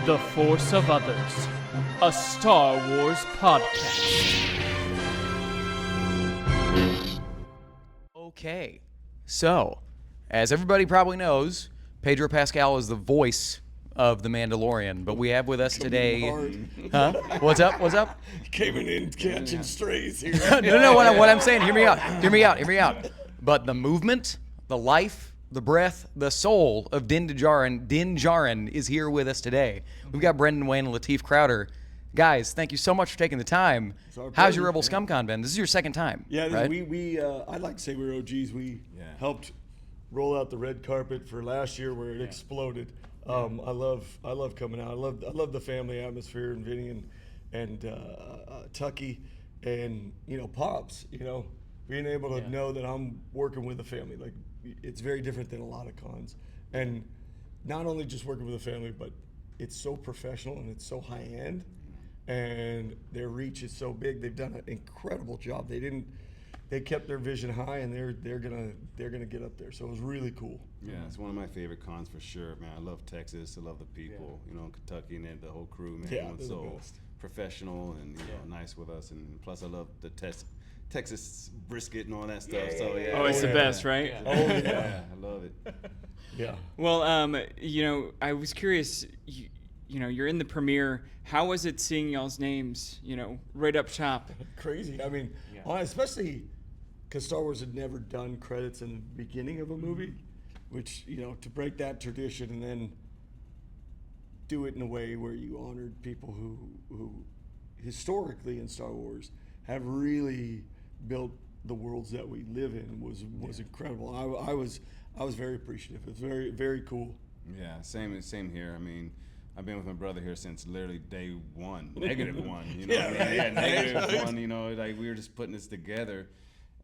The Force of Others, a Star Wars podcast. Okay, so, as everybody probably knows, Pedro Pascal is the voice of the Mandalorian, but we have with us today... Huh? What's up? What's up? Coming in catching strays here. No, what I'm saying, hear me out. But the movement, the life, the breath, the soul of Din Djarin is here with us today. We've got Brendan Wayne and Lateef Crowder. Guys, thank you so much for taking the time. How's your Rebel ScumCon been? This is your second time, right? we I'd like to say we're OGs. We helped roll out the red carpet for last year where it exploded. I love coming out. I love the family atmosphere and Vinny and Tucky and Pops. Being able to know that I'm working with a family, like it's very different than a lot of cons. And not only just working with a family, but it's so professional and it's so high end, and their reach is so big. They've done an incredible job. They kept their vision high, and they're gonna get up there. So it was really cool. Yeah, it's one of my favorite cons for sure, man. I love Texas. I love the people. Kentucky and the whole crew, man. Yeah, Everyone's so professional and nice with us, and plus I love the Texas brisket and all that stuff. Oh, it's the best, right? Oh yeah, I love it. Yeah. Well, I was curious. You're in the premiere. How was it seeing y'all's names? Right up top. Crazy. I mean, especially because Star Wars had never done credits in the beginning of a movie, which to break that tradition and then do it in a way where you honored people who historically in Star Wars have really built the worlds that we live in was incredible. I was very appreciative. It's very, very cool. Yeah, same here. I mean, I've been with my brother here since literally day one, -1. -1. Like we were just putting this together,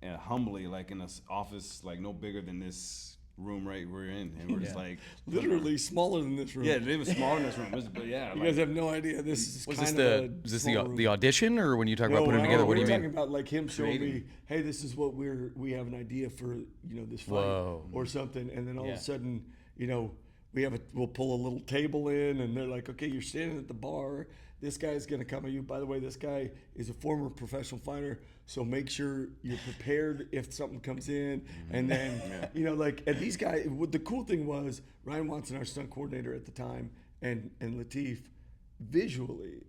and humbly, like in an office, like no bigger than this room right we're in, and we're just like literally smaller than this room. Yeah, it was smaller than this room. But you guys have no idea. This is Was kind this the audition, or when you talk about putting it together, what do you mean? We're talking about like him showing me, hey, this is what we have an idea for, this fight or something, and then all of a sudden, we'll pull a little table in, and they're like, okay, you're standing at the bar. This guy's gonna come at you. By the way, this guy is a former professional fighter, so make sure you're prepared if something comes in. And then, and these guys. The cool thing was Ryan Watson, our stunt coordinator at the time, and Lateef, visually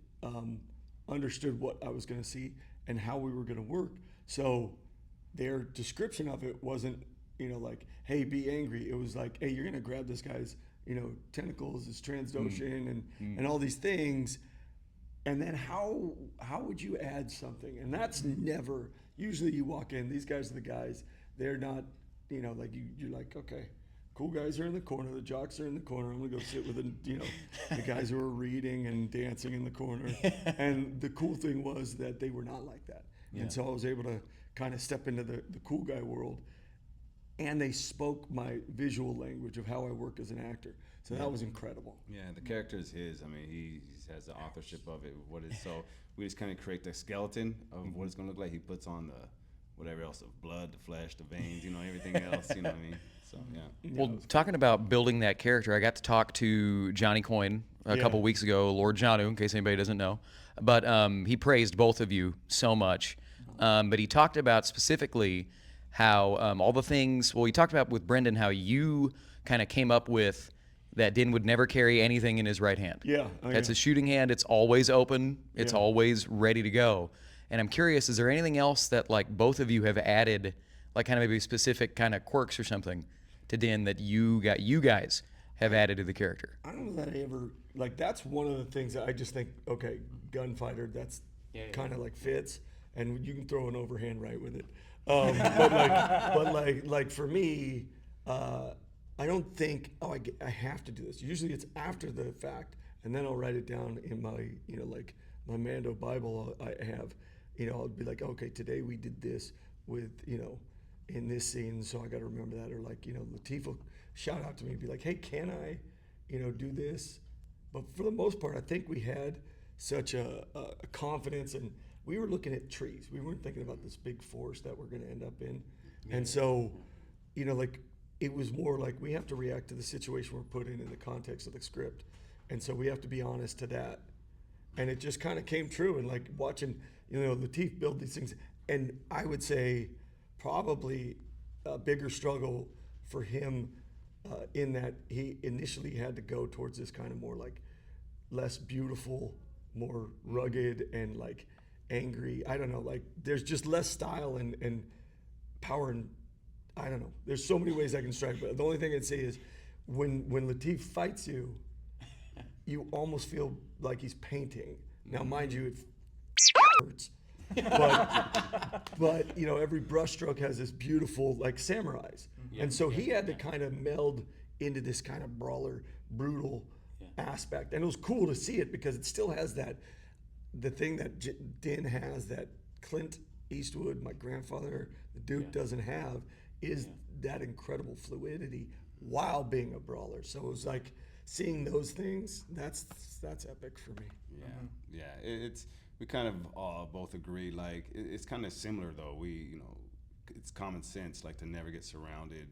understood what I was gonna see and how we were gonna work. So their description of it wasn't, like, hey, be angry. It was like, hey, you're gonna grab this guy's, tentacles, his Transdoshan, and all these things. And then how would you add something? And that's never, usually you walk in, these guys are the guys, they're not, like you're like, okay, cool guys are in the corner, the jocks are in the corner, I'm gonna go sit with the guys who are reading and dancing in the corner. And the cool thing was that they were not like that. Yeah. And so I was able to kind of step into the cool guy world, and they spoke my visual language of how I work as an actor. So that was incredible. Yeah, the character is his. I mean, he has the authorship of it. So we just kind of create the skeleton of what it's going to look like. He puts on the whatever else, the blood, the flesh, the veins, everything else, what I mean? So, yeah. Well, talking about building that character, I got to talk to Johnny Coyne a couple weeks ago, Lord Janu, in case anybody doesn't know. But he praised both of you so much. But he talked about specifically how all the things, he talked about with Brendan how you kind of came up with that Din would never carry anything in his right hand. Yeah. That's his shooting hand. It's always open. It's always ready to go. And I'm curious, is there anything else that like both of you have added, like kind of maybe specific kind of quirks or something to Din that you guys have added to the character? I don't know that I ever, that's one of the things that I just think, okay, gunfighter, that's kind of like fits, and you can throw an overhand right with it. But for me, I don't think, I have to do this. Usually it's after the fact, and then I'll write it down in my, my Mando Bible I have. I'll be like, okay, today we did this with, in this scene, so I got to remember that. Or Lateef will shout out to me and be like, hey, can I, do this? But for the most part, I think we had such a confidence, and we were looking at trees. We weren't thinking about this big forest that we're going to end up in. And so, it was more like we have to react to the situation we're put in the context of the script. And so we have to be honest to that. And it just kind of came true. And like watching, Lateef build these things. And I would say probably a bigger struggle for him in that he initially had to go towards this kind of more like less beautiful, more rugged and like angry. I don't know, like there's just less style and power, and I don't know. There's so many ways I can strike, but the only thing I'd say is when Lateef fights you, you almost feel like he's painting. Now, mind you, it hurts. But every brushstroke has this beautiful like samurais, and so he had to kind of meld into this kind of brawler, brutal aspect, and it was cool to see it because it still has the thing that Din has that Clint Eastwood, my grandfather, the Duke doesn't have, is that incredible fluidity while being a brawler. So it was like seeing those things. That's epic for me. It's we kind of both agree. Like it's kind of similar though. It's common sense, like to never get surrounded.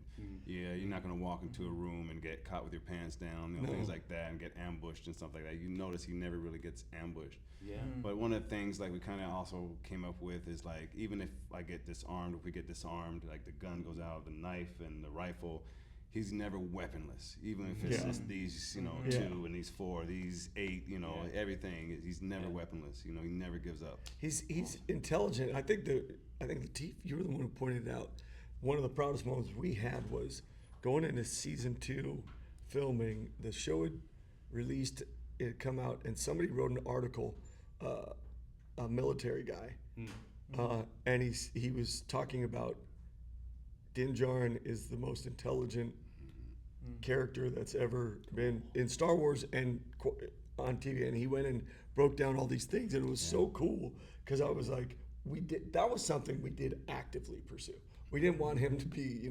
Yeah, you're not gonna walk into a room and get caught with your pants down, things like that, and get ambushed and stuff like that. You notice he never really gets ambushed. Yeah. But one of the things like we kind of also came up with is like even if I get disarmed, if we get disarmed, like the gun goes out, the knife and the rifle. He's never weaponless, even if it's just these, 2 and these 4, these 8, everything. He's never weaponless. He never gives up. He's intelligent. I think Lateef, you were the one who pointed out one of the proudest moments we had was going into season 2 filming. The show had released, it had come out, and somebody wrote an article, a military guy, and he was talking about Din Djarin is the most intelligent character that's ever been in Star Wars and on TV, and he went and broke down all these things, and it was so cool because I was like, that was something we did actively pursue. We didn't want him to be,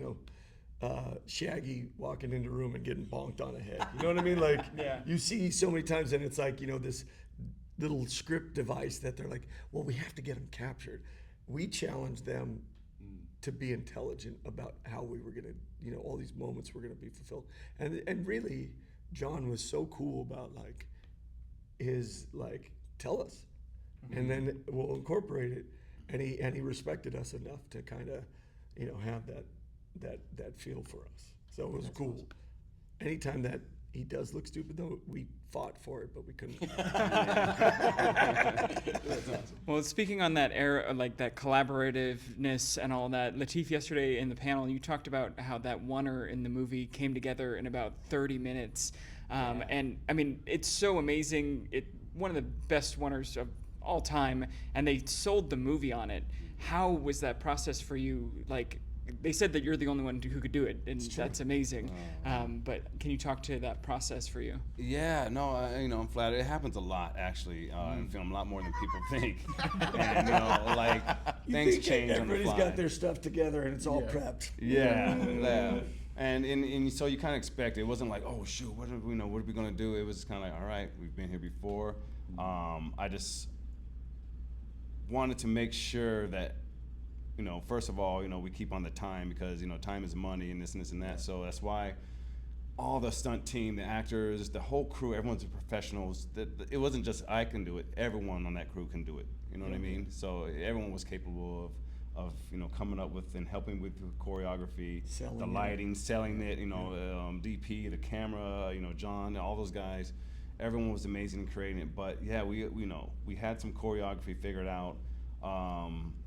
Shaggy walking into a room and getting bonked on the head. You know what I mean? Like you see so many times, and it's like this little script device that they're like, well, we have to get him captured. We challenged them to be intelligent about how we were going to, all these moments were going to be fulfilled. And really, John was so cool about like his like, tell us, and then we'll incorporate it. And he respected us enough to kind of, have that feel for us. So it was cool. Awesome. Anytime that he does look stupid, though, we fought for it, but we couldn't. Well, speaking on that era, like that collaborativeness and all that, Lateef, yesterday in the panel, you talked about how that oneer in the movie came together in about 30 minutes. And, I mean, it's so amazing. One of the best oneers of all time, and they sold the movie on it. How was that process for you? Like, they said that you're the only one who could do it, and that's amazing. But can you talk to that process for you? Yeah, no, I'm flattered. It happens a lot, actually, in film, a lot more than people think. And, like, things change on the fly. Everybody's got their stuff together, and it's all prepped. Yeah. And so you kind of expect it. It wasn't like, oh, shoot, what are we going to do? It was kind of like, all right, we've been here before. I just wanted to make sure that, first of all, we keep on the time because, time is money and this and that. So that's why all the stunt team, the actors, the whole crew, everyone's professionals. It wasn't just I can do it. Everyone on that crew can do it. You know what I mean? So everyone was capable of coming up with and helping with the choreography, the lighting, selling it, DP, the camera, John, all those guys. Everyone was amazing in creating it. But yeah, we had some choreography figured out.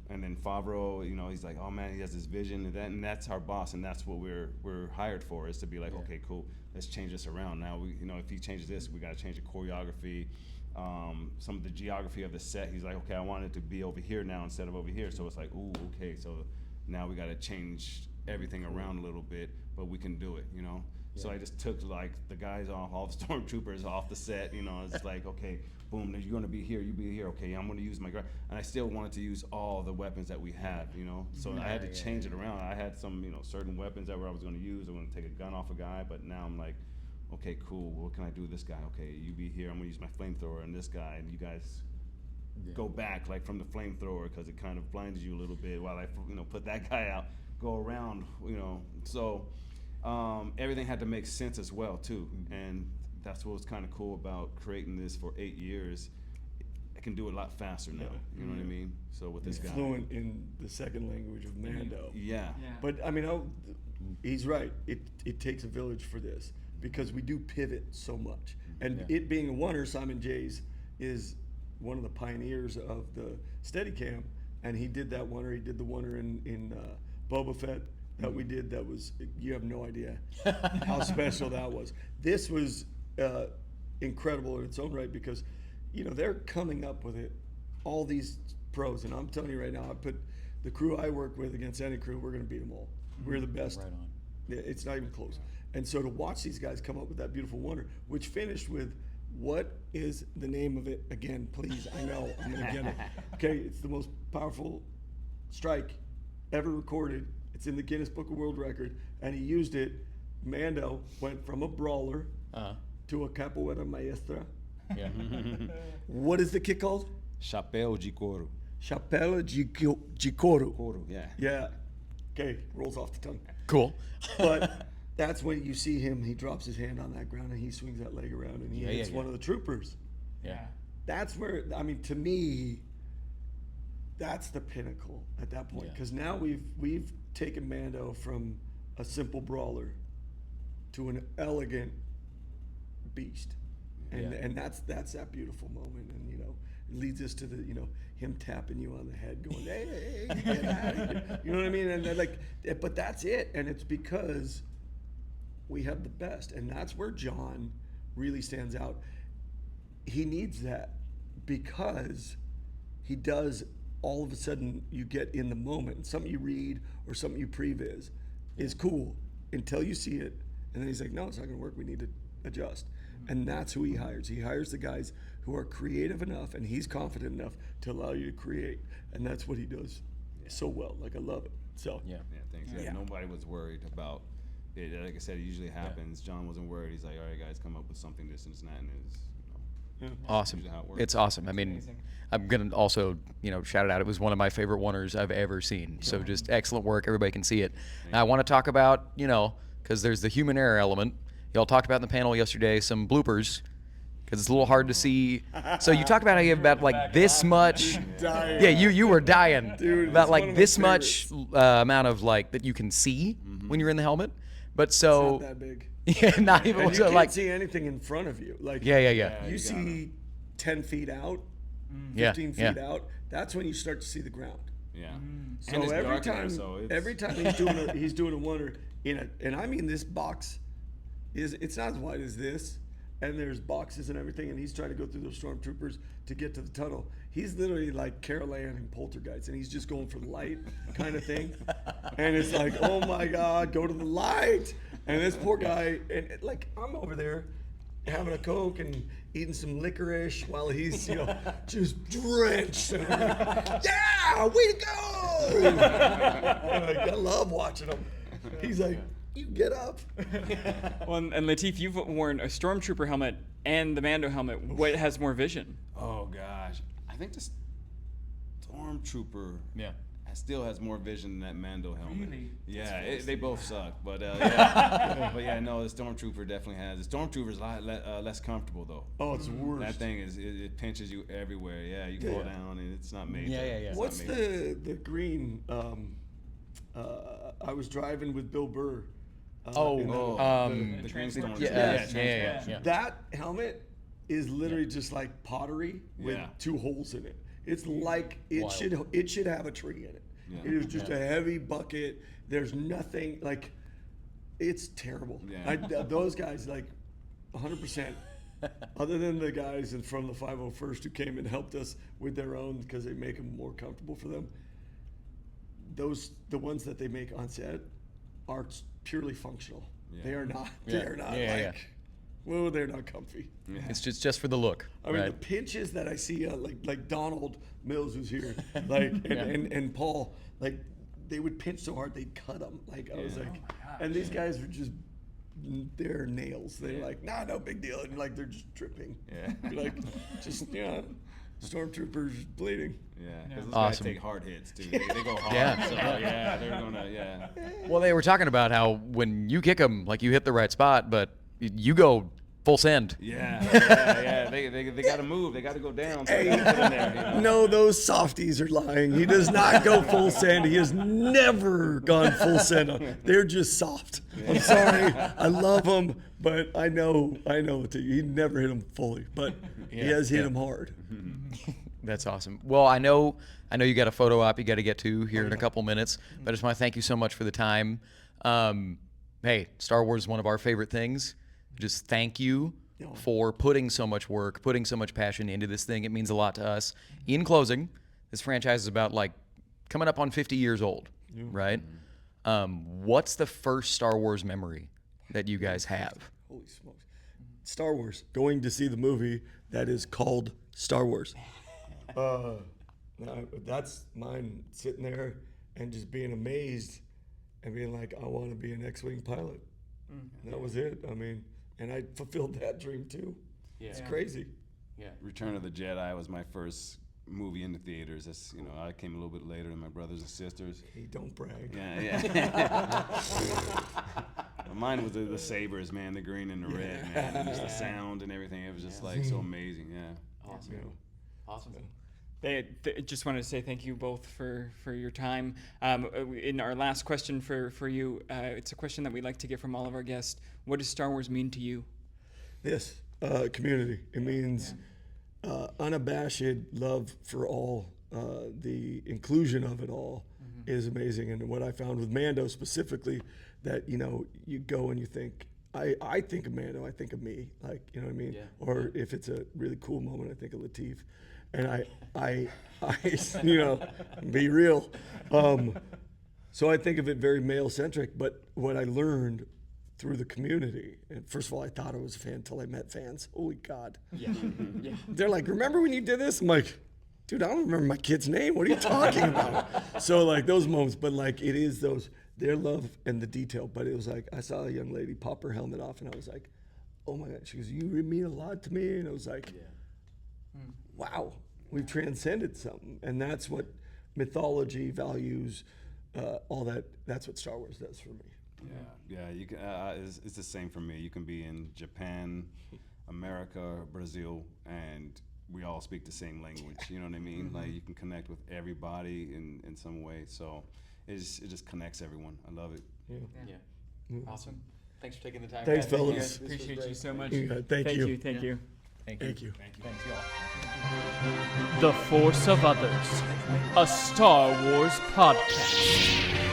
And then Favreau, he's like, oh man, he has this vision, and that's our boss, and that's what we're hired for, is to be like, okay, cool, let's change this around. Now if he changes this, we got to change the choreography, some of the geography of the set. He's like, okay, I want it to be over here now instead of over here. So it's like, ooh, okay, so now we got to change everything around a little bit, but we can do it, So I just took like the guys off, all the stormtroopers off the set, It's like, okay, boom, you're gonna be here, you be here, okay, I'm gonna use and I still wanted to use all the weapons that we have, So I had to change it around. I had some, certain weapons that I was gonna use. I was gonna take a gun off a guy, but now I'm like, okay, cool, what can I do with this guy? Okay, you be here, I'm gonna use my flamethrower and this guy, and you guys go back like from the flamethrower because it kind of blinded you a little bit while I, put that guy out, go around, So everything had to make sense as well too, and that's what was kind of cool about creating this for 8 years. I can do it a lot faster now. You know what I mean? So with this guy, fluent in the second language of Mando. Yeah. But I mean, he's right. It takes a village for this because we do pivot so much. And it being a oneer, Simon Jays is one of the pioneers of the Steadicam, and he did that oneer. He did the oneer in Boba Fett that we did. That was, you have no idea how special that was. This was incredible in its own right because, you know, they're coming up with it, all these pros, and I'm telling you right now, I put the crew I work with against any crew, we're going to beat them all. We're the best. Right on. It's not even close. And so to watch these guys come up with that beautiful wonder, which finished with, what is the name of it again, please? I know, I'm going to get it. Okay, it's the most powerful strike ever recorded. It's in the Guinness Book of World Record, and he used it. Mando went from a brawler to a capoeira maestra. Yeah. What is the kick called? Chapéu de couro. Chapéu de couro. Couro, yeah. Yeah. Okay, rolls off the tongue. Cool. But that's when you see him, he drops his hand on that ground and he swings that leg around and he hits one of the troopers. Yeah. That's where, I mean, to me, that's the pinnacle at that point. Because now we've taken Mando from a simple brawler to an elegant beast. And that's that beautiful moment. And, you know, it leads us to the, you know, him tapping you on the head going, hey, get out of here. You know what I mean? And they're like, but that's it. And it's because we have the best. And that's where John really stands out. He needs that because he does, all of a sudden you get in the moment. Something you read or something you previs is cool until you see it. And then he's like, no, it's not going to work. We need to adjust. And that's who he hires. He hires the guys who are creative enough and he's confident enough to allow you to create. And that's what he does so well. Like, I love it. So Yeah, thanks. Yeah, nobody was worried about it. Like I said, it usually happens. John wasn't worried. He's like, all right, guys, come up with something, this and that. And it's, you know, Awesome. usually how it works. It's awesome. I mean, amazing. I'm going to also, you know, shout it out. It was one of my favorite oneers I've ever seen. So just excellent work. Everybody can see it. Now, I want to talk about, you know, because there's the human error element. Y'all talked about in the panel yesterday some bloopers because it's a little hard to see. So you talked about how you have about like this much. dying. Yeah, you were dying. Dude, about it's one like of my this much amount of like that you can see when you're in the helmet. But so It's not that big. yeah, not even And you so, can't like see anything in front of you. Like, yeah. you you see 10 feet out, Yeah, 15 yeah. feet out. That's when you start to see the ground. Yeah. So And it's every dark in there, time, so it's- every time he's doing a wonder and I mean, this box it's not as wide as this, and there's boxes and everything, and he's trying to go through those stormtroopers to get to the tunnel. He's literally like Carol Ann in Poltergeist, and he's just going for the light kind of thing. And it's like, oh my God, go to the light. And this poor guy, and like, I'm over there having a Coke and eating some licorice while he's, you know, just drenched. And I'm like, yeah, way to go! And like, I love watching him. He's like, you get up. Well, and Lateef, you've worn a Stormtrooper helmet and the Mando helmet. What has more vision? Oh gosh, I think the Stormtrooper still has more vision than that Mando helmet. Really? Yeah, they both suck, but yeah, but yeah, no, the Stormtrooper definitely has. The Stormtrooper's a lot less comfortable though. Oh, it's worse. That thing it pinches you everywhere. Yeah, you fall down and it's not made. Yeah. It's What's not made. the green? I was driving with Bill Burr. The green transport. Stormtrooper. Yeah. That helmet is literally just like pottery with Yeah. 2 holes in it. It's like it Wild. should have a tree in it. Yeah. It is just a heavy bucket. There's nothing like. It's terrible. Yeah. Those guys like 100%. Other than the guys from the 501st who came and helped us with their own because they make them more comfortable for them. The ones that they make on set are purely functional. Yeah. They are not. Yeah. They are not Yeah. well, they're not comfy. Yeah. It's just for the look. I mean, right? the pinches that I see, like Donald Mills, who's here, like and Paul, like they would pinch so hard they'd cut them. Like I was Yeah. like, Oh my gosh. and these guys are just, they're nails. They're like, nah, no big deal, and like they're just dripping. Yeah. You're like, just stormtroopers bleeding. Yeah, because those Awesome. guys take hard hits too. They go hard. Yeah. So yeah, they're gonna Well, Well, they were talking about how when you kick them, like you hit the right spot, but you go Full send. Yeah. They got to move. They got to go down. So they gotta put in there, you know? No, those softies are lying. He does not go full send. He has never gone full send. They're just soft. I'm sorry. I love them, but I know he never hit them fully, but he has hit them hard. That's awesome. Well, I know you got a photo op you got to get to here in a couple minutes, but I just want to thank you so much for the time. Hey, Star Wars is one of our favorite things. Just thank you for putting so much work, putting so much passion into this thing. It means a lot to us. In closing, this franchise is about coming up on 50 years old, right? What's the first Star Wars memory that you guys have? Holy smokes. Star Wars. Going to see the movie that is called Star Wars. That's mine, sitting there and just being amazed and being like, I want to be an X-Wing pilot. That was it. I mean, and I fulfilled that dream too. Yeah. It's crazy. Yeah. Return of the Jedi was my first movie in the theaters. That's, I came a little bit later than my brothers and sisters. Hey, don't brag. Yeah. Mine was the sabers, man, the green and the red, man, and just the sound and everything. It was just so amazing. Yeah. Awesome. Just wanted to say thank you both for your time. In our last question for you, it's a question that we like to get from all of our guests. What does Star Wars mean to you? This community. It means unabashed love for all. The inclusion of it all is amazing. And what I found with Mando specifically, that you go and you think, I think of Mando, I think of me, you know what I mean? Yeah. Or if it's a really cool moment, I think of Lateef. And I be real. So I think of it very male-centric, but what I learned through the community, and first of all, I thought I was a fan until I met fans. Holy God. Yeah. They're like, remember when you did this? I'm like, dude, I don't remember my kid's name. What are you talking about? So those moments, but it is their love and the detail. But it was I saw a young lady pop her helmet off, and I was like, oh my God. She goes, you mean a lot to me. And I was like, wow, we've transcended something. And that's what mythology, values, all that, that's what Star Wars does for me. Yeah. You can. It's the same for me. You can be in Japan, America, Brazil, and we all speak the same language. You know what I mean? You can connect with everybody in some way. So it just connects everyone. I love it. Yeah. Awesome. Thanks for taking the time. Thanks, fellas. Appreciate you so much. Thank you. Thank you. Thank you. Thanks, y'all. The Force of Others, a Star Wars podcast.